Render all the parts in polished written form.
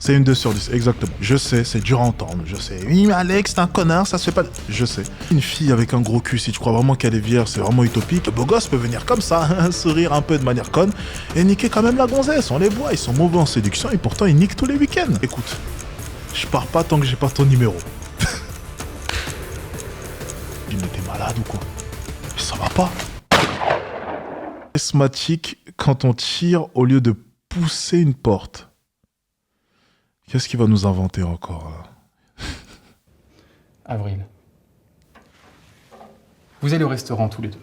C'est une 2 sur 10, exactement. Je sais, c'est dur à entendre, je sais. Oui, mais Alex, c'est un connard, ça se fait pas... Je sais. Une fille avec un gros cul, si tu crois vraiment qu'elle est vierge, c'est vraiment utopique. Le beau gosse peut venir comme ça, sourire un peu de manière conne, et niquer quand même la gonzesse. On les voit, ils sont mauvais en séduction, et pourtant ils niquent tous les week-ends. Écoute, je pars pas tant que j'ai pas ton numéro. Tu t'es malade ou quoi? Mais ça va pas. Charismatique quand on tire au lieu de pousser une porte. Qu'est-ce qu'il va nous inventer encore là? Avril. Vous allez au restaurant tous les deux.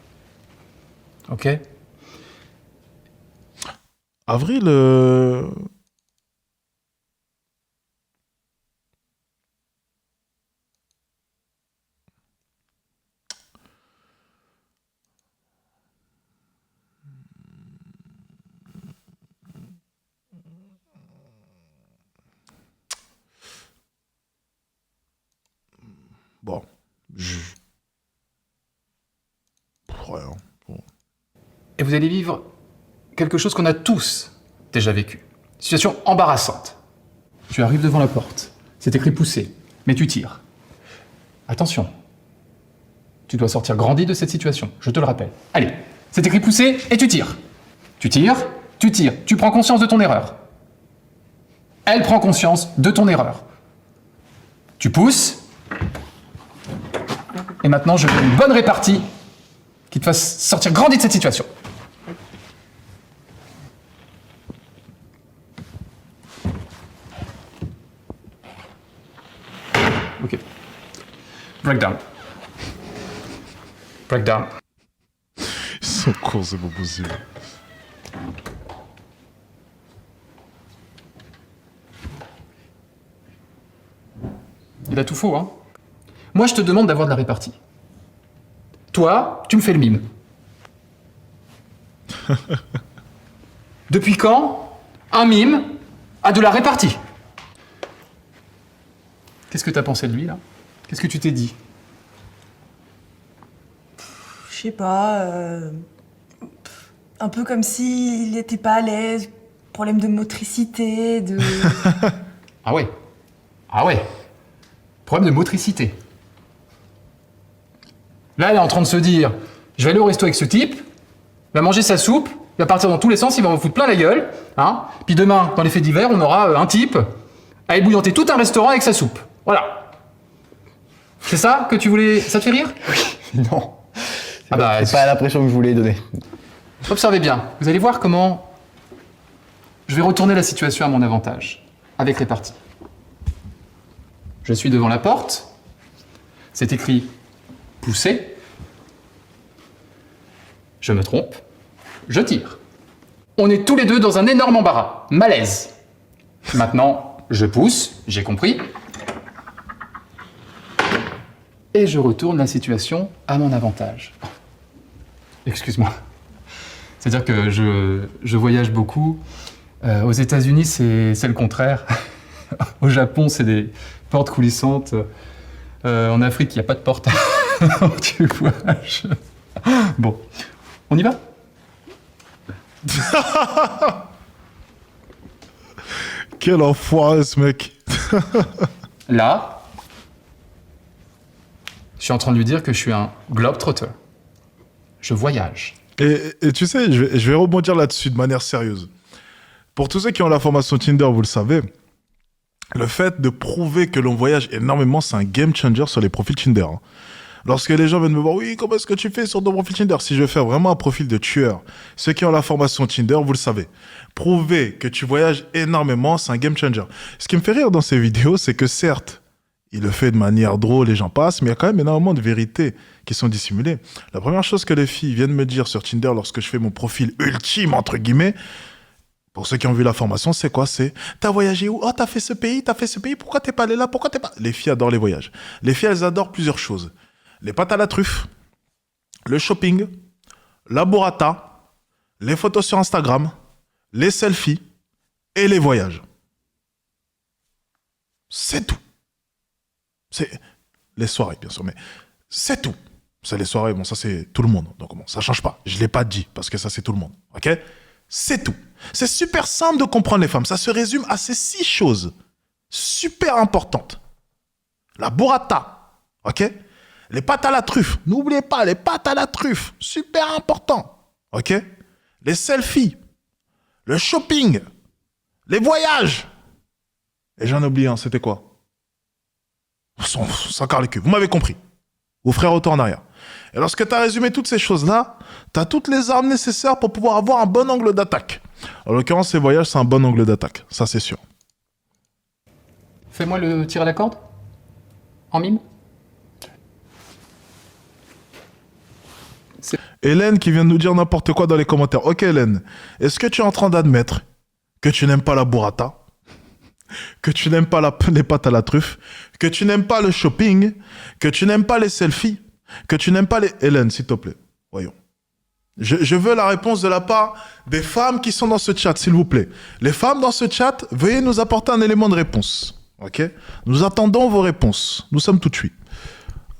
Ok? Avril, bon, ouais, hein, bon. Et vous allez vivre quelque chose qu'on a tous déjà vécu. Situation embarrassante. Tu arrives devant la porte. C'est écrit pousser, mais tu tires. Attention. Tu dois sortir grandi de cette situation, je te le rappelle. Allez, c'est écrit pousser et tu tires. Tu tires, tu tires. Tu prends conscience de ton erreur. Elle prend conscience de ton erreur. Tu pousses. Et maintenant, je veux une bonne répartie qui te fasse sortir grandi de cette situation. Ok. Breakdown. Breakdown. Ils sont courts, c'est pas possible. Il a tout faux, hein. Moi, je te demande d'avoir de la répartie. Toi, tu me fais le mime. Depuis quand un mime a de la répartie? Qu'est-ce que t'as pensé de lui, là? Qu'est-ce que tu t'es dit? Je sais pas, un peu comme s'il n'était pas à l'aise, problème de motricité, de... Ah ouais. Ah ouais. Problème de motricité. Là, elle est en train de se dire, je vais aller au resto avec ce type, il va manger sa soupe, il va partir dans tous les sens, il va m'en foutre plein la gueule, hein. Puis demain, dans les faits divers, on aura un type à ébouillanter tout un restaurant avec sa soupe. Voilà. C'est ça que tu voulais... Ça te fait rire? Non. Ah bah, C'est pas l'impression que je voulais donner. observez bien. Vous allez voir comment je vais retourner la situation à mon avantage, avec répartie. Je suis devant la porte. C'est écrit « pousser ». Je me trompe. Je tire. On est tous les deux dans un énorme embarras. Malaise. Maintenant, je pousse, j'ai compris. Et je retourne la situation à mon avantage. Excuse-moi. C'est-à-dire que je voyage beaucoup. Aux États-Unis, c'est le contraire. Au Japon, c'est des portes coulissantes. En Afrique, il n'y a pas de porte. Tu vois. Bon, on y va? Quel enfoiré ce mec. Là, je suis en train de lui dire que je suis un globetrotter. Je voyage. Et tu sais, je vais rebondir là-dessus de manière sérieuse. Pour tous ceux qui ont la formation Tinder, vous le savez, le fait de prouver que l'on voyage énormément, c'est un game changer sur les profils Tinder. Hein. Lorsque les gens viennent me voir, oui, comment est-ce que tu fais sur ton profil Tinder? Si je veux faire vraiment un profil de tueur, ceux qui ont la formation Tinder, vous le savez. Prouver que tu voyages énormément, c'est un game changer. Ce qui me fait rire dans ces vidéos, c'est que certes, il le fait de manière drôle, les gens passent, mais il y a quand même énormément de vérités qui sont dissimulées. La première chose que les filles viennent me dire sur Tinder lorsque je fais mon profil ultime, entre guillemets, pour ceux qui ont vu la formation, c'est quoi? C'est « T'as voyagé où? Oh, t'as fait ce pays, pourquoi t'es pas allé là? Pourquoi t'es pas... » Les filles adorent les voyages. Les filles, elles adorent plusieurs choses. Les pâtes à la truffe, le shopping, la burrata, les photos sur Instagram, les selfies et les voyages. C'est tout. C'est les soirées, bien sûr, mais c'est tout. C'est les soirées, bon, ça c'est tout le monde. Donc bon, ça change pas. Je l'ai pas dit, parce que ça c'est tout le monde. Ok? C'est tout. C'est super simple de comprendre les femmes. Ça se résume à ces 6 choses. super importantes. La burrata, ok? Les pâtes à la truffe. N'oubliez pas, les pâtes à la truffe. Super important, ok? Les selfies. Le shopping. Les voyages. Et j'en ai oublié un, c'était quoi? Sans carrer le cul. Vous m'avez compris. Vous ferez retour en arrière. Et lorsque tu as résumé toutes ces choses-là, tu as toutes les armes nécessaires pour pouvoir avoir un bon angle d'attaque. En l'occurrence, ces voyages, c'est un bon angle d'attaque. Ça, c'est sûr. Fais-moi le tir à la corde. En mime. Hélène qui vient de nous dire n'importe quoi dans les commentaires. Ok, Hélène, est-ce que tu es en train d'admettre que tu n'aimes pas la burrata, que tu n'aimes pas les pâtes à la truffe, que tu n'aimes pas le shopping, que tu n'aimes pas les selfies, que tu n'aimes pas les... Hélène, s'il te plaît, voyons. Je veux la réponse de la part des femmes qui sont dans ce chat, s'il vous plaît. Les femmes dans ce chat, veuillez nous apporter un élément de réponse. Ok? Nous attendons vos réponses. Nous sommes tout de suite.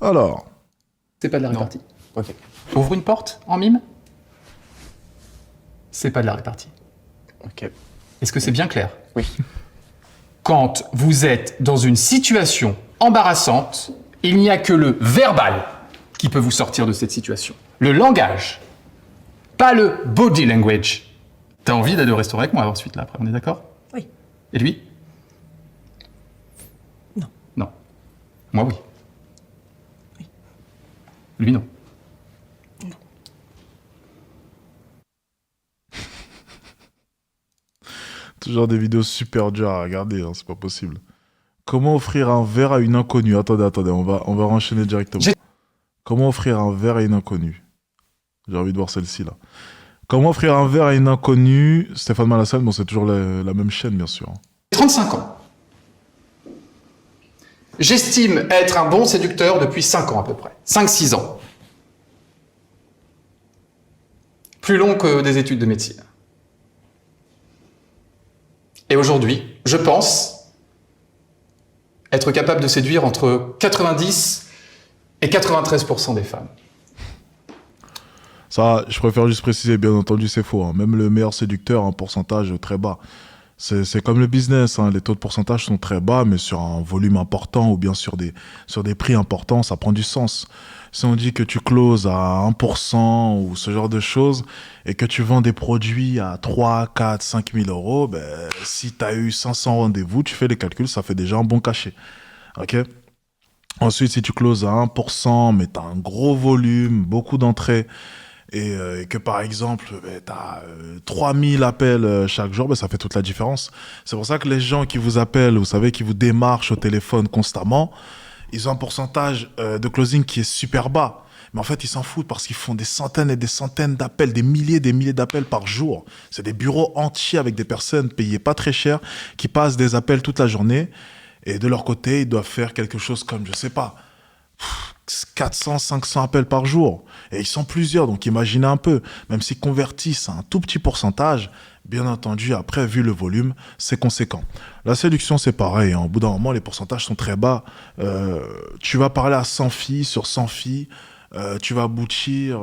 Alors... C'est pas de la répartie. Ok. Ouvre une porte en mime. C'est pas de la répartie. Ok. Est-ce que c'est bien clair? Oui. Quand vous êtes dans une situation embarrassante, il n'y a que le verbal qui peut vous sortir de cette situation. Le langage, pas le body language. T'as envie d'aller au restaurant avec moi ensuite, là, après, on est d'accord? Oui. Et lui? Non. Non. Moi, oui. Oui. Lui, non. Toujours des vidéos super dures à regarder, hein, c'est pas possible. Comment offrir un verre à une inconnue? Attendez, on va enchaîner directement. Comment offrir un verre à une inconnue? J'ai envie de voir celle-ci là. Comment offrir un verre à une inconnue? Stéphane Malassane, bon c'est toujours la même chaîne bien sûr. 35 ans. J'estime être un bon séducteur depuis 5 ans à peu près. 5-6 ans. Plus long que des études de médecine. Et aujourd'hui, je pense être capable de séduire entre 90 et 93% des femmes. Ça, je préfère juste préciser, bien entendu c'est faux. Hein. Même le meilleur séducteur a un pourcentage très bas. C'est comme le business, hein. Les taux de pourcentage sont très bas, mais sur un volume important ou bien sur des prix importants, ça prend du sens. Si on dit que tu closes à 1% ou ce genre de choses, et que tu vends des produits à 3, 4, 5 000 euros, ben, si tu as eu 500 rendez-vous, tu fais les calculs, ça fait déjà un bon cachet. Ok ? Ensuite, si tu closes à 1%, mais tu as un gros volume, beaucoup d'entrées, et que par exemple, tu as 3000 appels chaque jour, ça fait toute la différence. C'est pour ça que les gens qui vous appellent, vous savez, qui vous démarchent au téléphone constamment, ils ont un pourcentage de closing qui est super bas. Mais en fait, ils s'en foutent parce qu'ils font des centaines et des centaines d'appels, des milliers d'appels par jour. C'est des bureaux entiers avec des personnes payées pas très cher qui passent des appels toute la journée. Et de leur côté, ils doivent faire quelque chose comme, je sais pas, 400, 500 appels par jour. Et ils sont plusieurs, donc imaginez un peu. Même s'ils convertissent un tout petit pourcentage, bien entendu, après, vu le volume, c'est conséquent. La séduction, c'est pareil. Hein. Au bout d'un moment, les pourcentages sont très bas. Tu vas parler à 100 filles sur 100 filles. Tu vas aboutir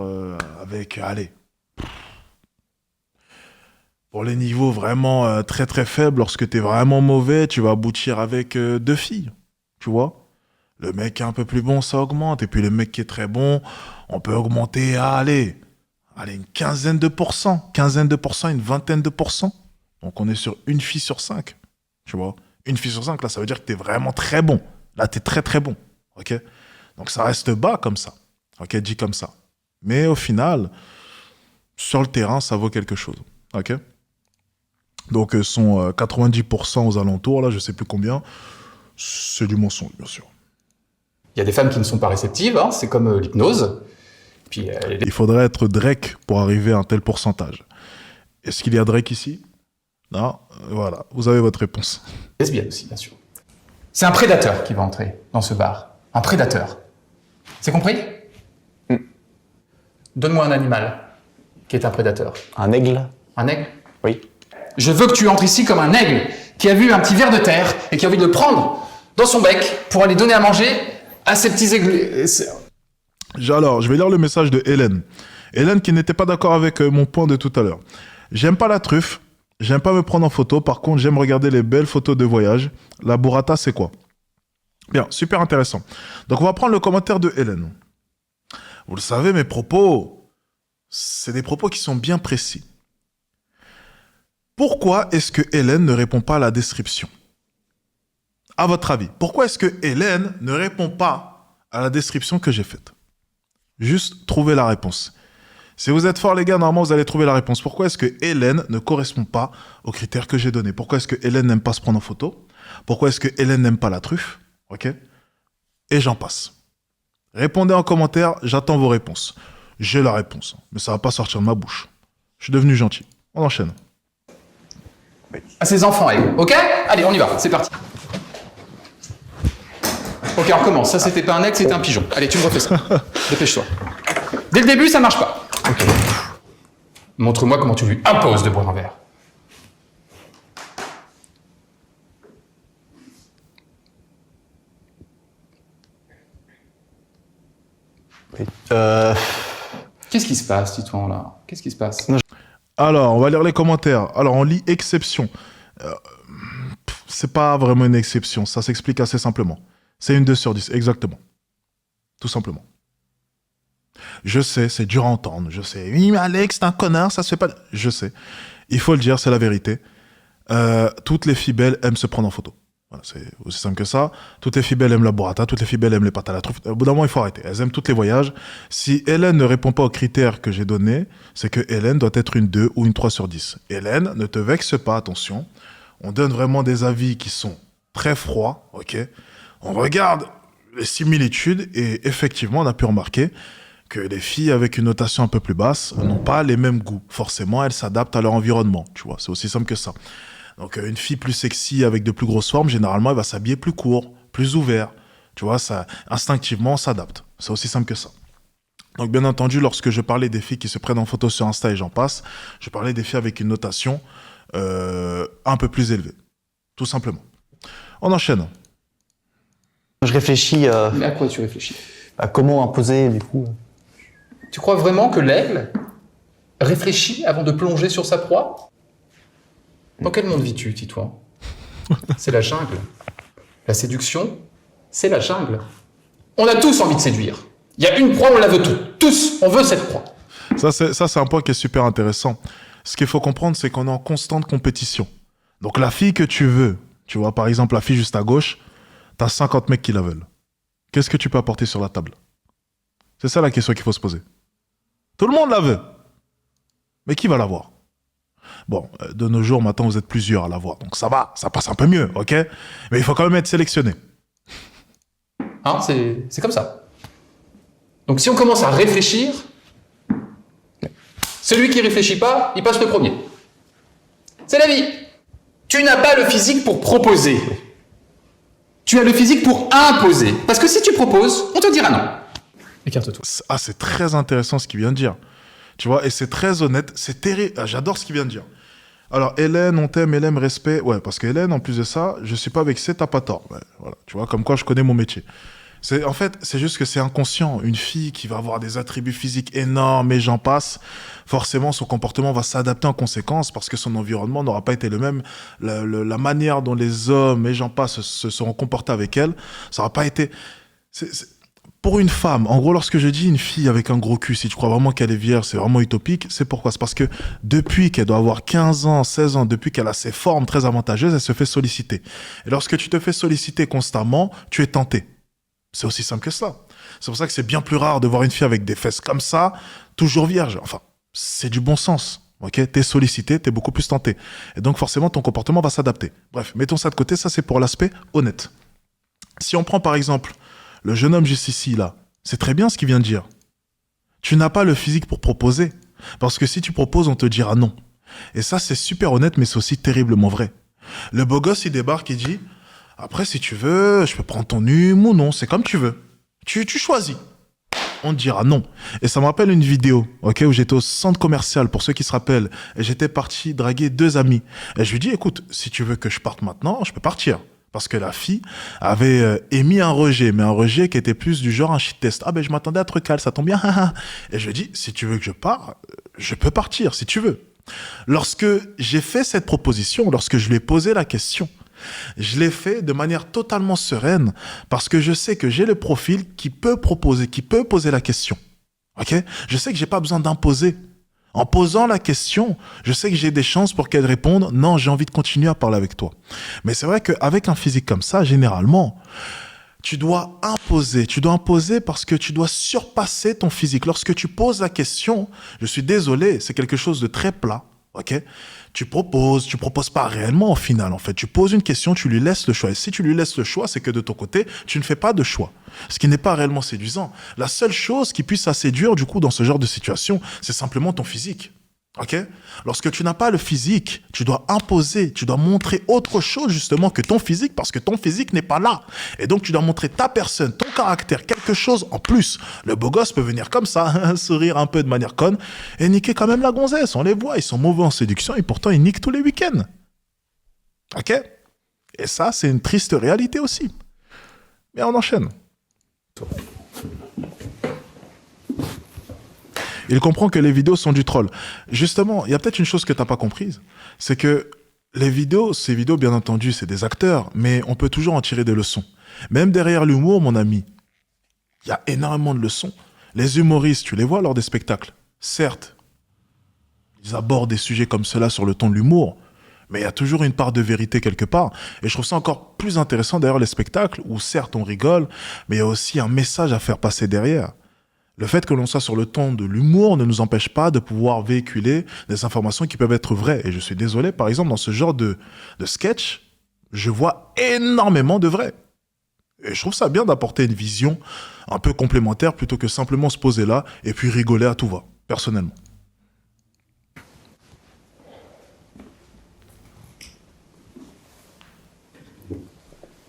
avec, allez, pour les niveaux vraiment très très faibles, lorsque tu es vraiment mauvais, tu vas aboutir avec 2 filles, tu vois. Le mec qui est un peu plus bon, ça augmente. Et puis le mec qui est très bon, on peut augmenter à, allez, une quinzaine de pourcents, une vingtaine de pourcents. Donc on est sur une fille sur 5, tu vois. Une fille sur 5, là, ça veut dire que tu es vraiment très bon. Là, tu es très très bon, ok. Donc ça reste bas comme ça, ok, dit comme ça. Mais au final, sur le terrain, ça vaut quelque chose, ok. Donc sont 90% aux alentours, là, je sais plus combien. C'est du mensonge, bien sûr. Il y a des femmes qui ne sont pas réceptives, hein, c'est comme l'hypnose. Puis, Il faudrait être Drake pour arriver à un tel pourcentage. Est-ce qu'il y a Drake ici? Non, voilà, vous avez votre réponse. lesbiennes aussi, bien sûr. C'est un prédateur qui va entrer dans ce bar. Un prédateur. C'est compris? Donne-moi un animal qui est un prédateur. Un aigle? Un aigle? Oui. Je veux que tu entres ici comme un aigle qui a vu un petit ver de terre et qui a envie de le prendre dans son bec pour aller donner à manger à ces petits aigles. Alors, je vais lire le message de Hélène. Hélène qui n'était pas d'accord avec mon point de tout à l'heure. J'aime pas la truffe, J'aime pas me prendre en photo, par contre, j'aime regarder les belles photos de voyage. La burrata, c'est quoi? Bien, super intéressant. Donc, on va prendre le commentaire de Hélène. Vous le savez, mes propos, c'est des propos qui sont bien précis. Pourquoi est-ce que Hélène ne répond pas à la description? À votre avis, pourquoi est-ce que Hélène ne répond pas à la description que j'ai faite? Juste trouver la réponse. Si vous êtes forts, les gars, normalement, vous allez trouver la réponse. Pourquoi est-ce que Hélène ne correspond pas aux critères que j'ai donnés? Pourquoi est-ce que Hélène n'aime pas se prendre en photo? Pourquoi est-ce que Hélène n'aime pas la truffe? Ok? Et j'en passe. Répondez en commentaire, j'attends vos réponses. J'ai la réponse, mais ça va pas sortir de ma bouche. Je suis devenu gentil. On enchaîne. À ses enfants, elle. Ok? Allez, on y va, c'est parti. Ok, on recommence. Ça, c'était pas un aigle, c'était un pigeon. Allez, tu me refais ça. Dépêche-toi. Dès le début, ça marche pas. Ok. Montre-moi comment tu lui imposes de boire un verre. Qu'est-ce qui se passe, Titouan, là? Qu'est-ce qui se passe? Alors, on va lire les commentaires. Alors, on lit exception. C'est pas vraiment une exception, ça s'explique assez simplement. C'est une 2 sur 10, exactement. Tout simplement. Je sais, c'est dur à entendre, je sais. Oui, mais Alex, c'est un connard, ça se fait pas... Je sais. Il faut le dire, c'est la vérité. Toutes les filles belles aiment se prendre en photo. Voilà, c'est aussi simple que ça. Toutes les filles belles aiment la burrata, toutes les filles belles aiment les pâtes à la truffe. Au bout d'un moment, il faut arrêter. Elles aiment tous les voyages. Si Hélène ne répond pas aux critères que j'ai donnés, c'est que Hélène doit être une 2 ou une 3 sur 10. Hélène, ne te vexe pas, attention. On donne vraiment des avis qui sont très froids, ok? On regarde les similitudes et effectivement, on a pu remarquer que les filles avec une notation un peu plus basse n'ont pas les mêmes goûts. Forcément, elles s'adaptent à leur environnement, tu vois, c'est aussi simple que ça. Donc, une fille plus sexy avec de plus grosses formes, généralement, elle va s'habiller plus court, plus ouvert. Tu vois, ça, instinctivement, on s'adapte. C'est aussi simple que ça. Donc, bien entendu, lorsque je parlais des filles qui se prennent en photo sur Insta et j'en passe, je parlais des filles avec une notation un peu plus élevée. Tout simplement. On enchaîne. Je réfléchis Mais à quoi tu réfléchis? à comment imposer, du coup. Tu crois vraiment que l'aigle réfléchit avant de plonger sur sa proie? Dans quel monde vis-tu, Titouan? C'est la jungle. La séduction, c'est la jungle. On a tous envie de séduire. Il y a une proie, on la veut tous. On veut cette proie. Ça, c'est un point qui est super intéressant. Ce qu'il faut comprendre, c'est qu'on est en constante compétition. Donc, la fille que tu veux, tu vois, par exemple, la fille juste à gauche, t'as 50 mecs qui la veulent. Qu'est-ce que tu peux apporter sur la table? C'est ça la question qu'il faut se poser. Tout le monde la veut. Mais qui va l'avoir? Bon, de nos jours, maintenant, vous êtes plusieurs à l'avoir. Donc ça va, ça passe un peu mieux, ok? Mais il faut quand même être sélectionné. Hein, c'est comme ça. Donc si on commence à réfléchir, celui qui réfléchit pas, il passe le premier. C'est la vie. Tu n'as pas le physique pour proposer. Tu as le physique pour imposer. Parce que si tu proposes, on te dira non. Écarte-toi. Ah, c'est très intéressant ce qu'il vient de dire. Tu vois, et c'est très honnête, c'est terrible. Ah, j'adore ce qu'il vient de dire. Alors, Hélène, on t'aime, Hélène, respect. Ouais, parce que Hélène, en plus de ça, je suis pas vexé, t'as pas tort. Ouais, voilà, tu vois, comme quoi je connais mon métier. En fait, c'est juste que c'est inconscient. Une fille qui va avoir des attributs physiques énormes et j'en passe, forcément, son comportement va s'adapter en conséquence parce que son environnement n'aura pas été le même. La manière dont les hommes et j'en passe se seront comportés avec elle, ça n'aura pas été... Pour une femme, en gros, lorsque je dis une fille avec un gros cul, si tu crois vraiment qu'elle est vierge, c'est vraiment utopique, c'est pourquoi? C'est parce que depuis qu'elle doit avoir 15 ans, 16 ans, depuis qu'elle a ses formes très avantageuses, elle se fait solliciter. Et lorsque tu te fais solliciter constamment, tu es tenté. C'est aussi simple que ça. C'est pour ça que c'est bien plus rare de voir une fille avec des fesses comme ça, toujours vierge. Enfin, c'est du bon sens. Ok, t'es sollicité, t'es beaucoup plus tenté. Et donc forcément, ton comportement va s'adapter. Bref, mettons ça de côté, ça c'est pour l'aspect honnête. Si on prend par exemple le jeune homme juste ici, là, c'est très bien ce qu'il vient de dire. Tu n'as pas le physique pour proposer. Parce que si tu proposes, on te dira non. Et ça, c'est super honnête, mais c'est aussi terriblement vrai. Le beau gosse, il débarque et dit... Après, si tu veux, je peux prendre ton hume ou non, c'est comme tu veux. Tu choisis. On te dira non. Et ça me rappelle une vidéo, ok, où j'étais au centre commercial, pour ceux qui se rappellent, et j'étais parti draguer 2 amis. Et je lui dis, écoute, si tu veux que je parte maintenant, je peux partir. Parce que la fille avait émis un rejet, mais un rejet qui était plus du genre un shit test. Ah ben je m'attendais à truc calme, ça tombe bien. Et je lui dis, si tu veux que je parte, je peux partir, si tu veux. Lorsque j'ai fait cette proposition, lorsque je lui ai posé la question, je l'ai fait de manière totalement sereine parce que je sais que j'ai le profil qui peut proposer, qui peut poser la question. Ok? Je sais que j'ai pas besoin d'imposer. En posant la question, je sais que j'ai des chances pour qu'elle réponde « Non, j'ai envie de continuer à parler avec toi ». Mais c'est vrai qu'avec un physique comme ça, généralement, tu dois imposer parce que tu dois surpasser ton physique. Lorsque tu poses la question, je suis désolé, c'est quelque chose de très plat, ok? Tu proposes pas réellement au final, en fait. Tu poses une question, tu lui laisses le choix. Et si tu lui laisses le choix, c'est que de ton côté, tu ne fais pas de choix. Ce qui n'est pas réellement séduisant. La seule chose qui puisse à séduire, du coup, dans ce genre de situation, c'est simplement ton physique. Ok? Lorsque tu n'as pas le physique, tu dois imposer, tu dois montrer autre chose justement que ton physique parce que ton physique n'est pas là. Et donc tu dois montrer ta personne, ton caractère, quelque chose en plus. Le beau gosse peut venir comme ça, sourire un peu de manière conne et niquer quand même la gonzesse. On les voit, ils sont mauvais en séduction et pourtant ils niquent tous les week-ends. Ok? Et ça, c'est une triste réalité aussi. Mais on enchaîne. Il comprend que les vidéos sont du troll. Justement, il y a peut-être une chose que tu n'as pas comprise. C'est que ces vidéos, bien entendu, c'est des acteurs, mais on peut toujours en tirer des leçons. Même derrière l'humour, mon ami, il y a énormément de leçons. Les humoristes, tu les vois lors des spectacles. Certes, ils abordent des sujets comme cela sur le ton de l'humour, mais il y a toujours une part de vérité quelque part. Et je trouve ça encore plus intéressant derrière les spectacles, où certes on rigole, mais il y a aussi un message à faire passer derrière. Le fait que l'on soit sur le ton de l'humour ne nous empêche pas de pouvoir véhiculer des informations qui peuvent être vraies. Et je suis désolé, par exemple, dans ce genre de sketch, je vois énormément de vrai. Et je trouve ça bien d'apporter une vision un peu complémentaire plutôt que simplement se poser là et puis rigoler à tout va, personnellement.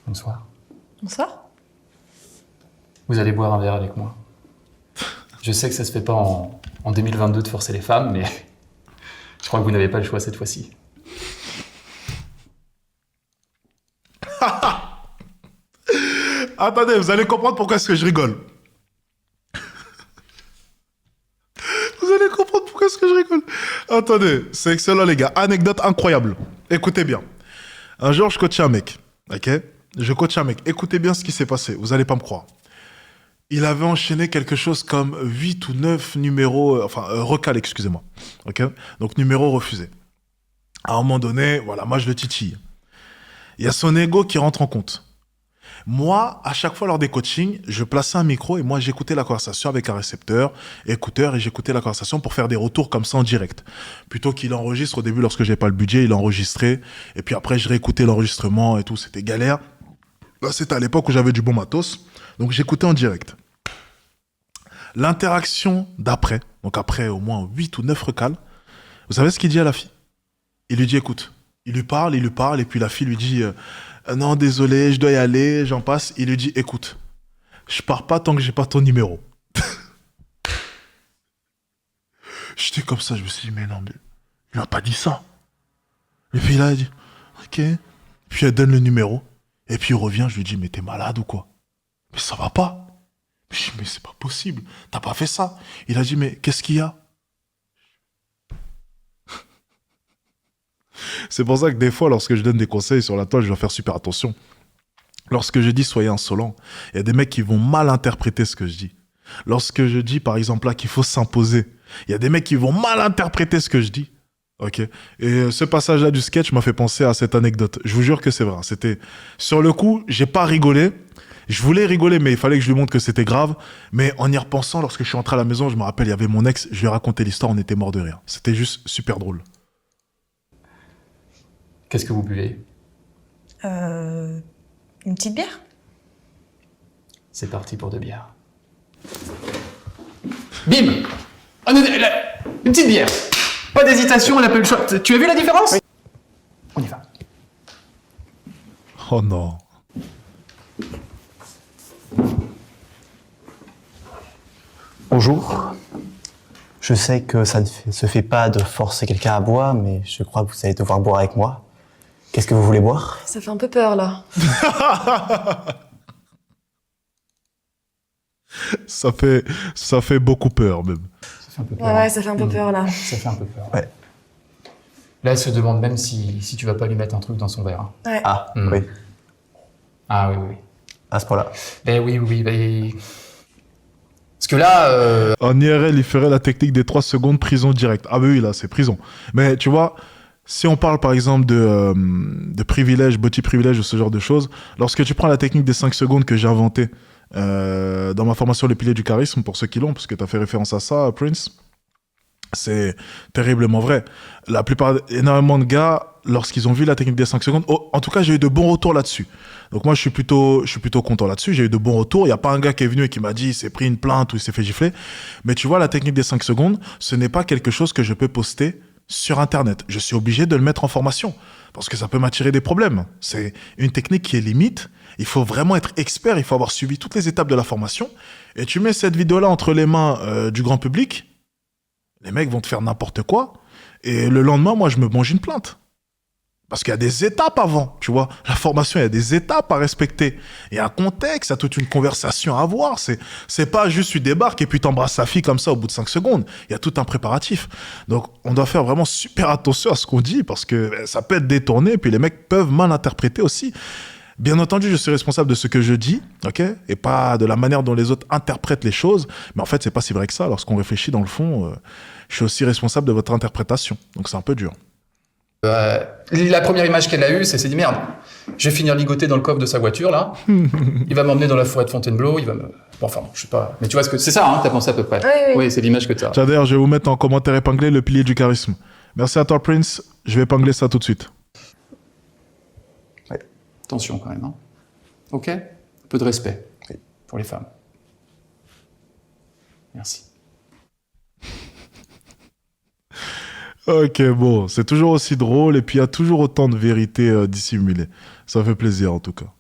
Bonsoir. Bonsoir. Vous allez boire un verre avec moi. Je sais que ça se fait pas en 2022 de forcer les femmes, mais je crois que vous n'avez pas le choix cette fois-ci. Attendez, vous allez comprendre pourquoi est-ce que je rigole. Vous allez comprendre pourquoi est-ce que je rigole. Attendez, c'est excellent les gars. Anecdote incroyable. Écoutez bien. Un jour, je coachais un mec. Ok? Je coachais un mec. Écoutez bien ce qui s'est passé. Vous allez pas me croire. Il avait enchaîné quelque chose comme 8 ou 9 numéros, recalés, excusez-moi. Ok? Donc, numéros refusés. À un moment donné, voilà, moi, je le titille. Il y a son ego qui rentre en compte. Moi, à chaque fois lors des coachings, je plaçais un micro et moi, j'écoutais la conversation avec un écouteur, et j'écoutais la conversation pour faire des retours comme ça en direct. Plutôt qu'il enregistre au début, lorsque j'ai pas le budget, il enregistrait. Et puis après, je réécoutais l'enregistrement et tout. C'était galère. Là, c'était à l'époque où j'avais du bon matos. Donc, j'écoutais en direct. L'interaction d'après, donc après au moins 8 ou 9 recals, vous savez ce qu'il dit à la fille? Il lui dit, écoute, il lui parle, et puis la fille lui dit, non, désolé, je dois y aller, j'en passe. Il lui dit, écoute, je pars pas tant que j'ai pas ton numéro. J'étais comme ça, je me suis dit, mais non, mais il m'a pas dit ça. Et puis là, il dit, ok. Puis elle donne le numéro, et puis il revient, je lui dis, mais t'es malade ou quoi? Mais ça va pas. Je dis, mais c'est pas possible, t'as pas fait ça. Il a dit, mais qu'est-ce qu'il y a? C'est pour ça que des fois, lorsque je donne des conseils sur la toile, je dois faire super attention. Lorsque je dis soyez insolent, il y a des mecs qui vont mal interpréter ce que je dis. Lorsque je dis, par exemple, là, qu'il faut s'imposer, il y a des mecs qui vont mal interpréter ce que je dis. Ok. Et ce passage-là du sketch m'a fait penser à cette anecdote. Je vous jure que c'est vrai. C'était, sur le coup, j'ai pas rigolé. Je voulais rigoler, mais il fallait que je lui montre que c'était grave. Mais en y repensant, lorsque je suis rentré à la maison, je me rappelle, il y avait mon ex, je lui ai raconté l'histoire, on était mort de rire. C'était juste super drôle. Qu'est-ce que vous buvez? Une petite bière? C'est parti pour 2 bières. Bim! Une petite bière! Pas d'hésitation, elle a pas eu le choix. Tu as vu la différence? Oui. On y va. Oh non. Bonjour. Je sais que ça ne se fait pas de forcer quelqu'un à boire, mais je crois que vous allez devoir boire avec moi. Qu'est-ce que vous voulez boire? Ça fait un peu peur là. Ça fait beaucoup peur même. Ça fait un peu peur. Ouais, ça fait un peu peur là. Ça fait un peu peur. Ouais. Là, elle se demande même si tu vas pas lui mettre un truc dans son verre. Hein. Ouais. Ah, Hmm. oui, Ah oui, oui. à ce point-là. Ben oui. Ben... Parce que là, En IRL, il ferait la technique des 3 secondes prison directe. Ah bah oui, là, c'est prison. Mais tu vois, si on parle par exemple de privilèges, body privilèges ou ce genre de choses, lorsque tu prends la technique des 5 secondes que j'ai inventée dans ma formation Les Piliers du Charisme, pour ceux qui l'ont, parce que tu as fait référence à ça, Prince, c'est terriblement vrai. La plupart, énormément de gars, lorsqu'ils ont vu la technique des 5 secondes, en tout cas, j'ai eu de bons retours là-dessus. Donc moi, je suis plutôt content là-dessus. J'ai eu de bons retours. Il n'y a pas un gars qui est venu et qui m'a dit il s'est pris une plainte ou il s'est fait gifler. Mais tu vois, la technique des 5 secondes, ce n'est pas quelque chose que je peux poster sur Internet. Je suis obligé de le mettre en formation parce que ça peut m'attirer des problèmes. C'est une technique qui est limite. Il faut vraiment être expert. Il faut avoir suivi toutes les étapes de la formation. Et tu mets cette vidéo-là entre les mains du grand public, les mecs vont te faire n'importe quoi. Et le lendemain, moi, je me mange une plainte. Parce qu'il y a des étapes avant, tu vois. La formation, il y a des étapes à respecter. Il y a un contexte, il y a toute une conversation à avoir. C'est pas juste tu débarques et puis t'embrasses sa fille comme ça au bout de 5 secondes. Il y a tout un préparatif. Donc, on doit faire vraiment super attention à ce qu'on dit parce que ça peut être détourné et puis les mecs peuvent mal interpréter aussi. Bien entendu, je suis responsable de ce que je dis, ok, et pas de la manière dont les autres interprètent les choses. Mais en fait, c'est pas si vrai que ça. Lorsqu'on réfléchit dans le fond, je suis aussi responsable de votre interprétation. Donc, c'est un peu dur. la première image qu'elle a eue, c'est s'est dit merde, je vais finir ligoté dans le coffre de sa voiture là. Il va m'emmener dans la forêt de Fontainebleau. Il va me. Bon, enfin, je sais pas. Mais tu vois ce que c'est ça, hein, t'as pensé à peu près. Oui. Oui, c'est l'image que t'as. Tiens, d'ailleurs, je vais vous mettre en commentaire épinglé le pilier du charisme. Merci à toi, Prince. Je vais épingler ça tout de suite. Attention quand même. Hein. Ok. Un peu de respect pour les femmes. Merci. Ok, bon, c'est toujours aussi drôle et puis il y a toujours autant de vérité dissimulée. Ça fait plaisir en tout cas.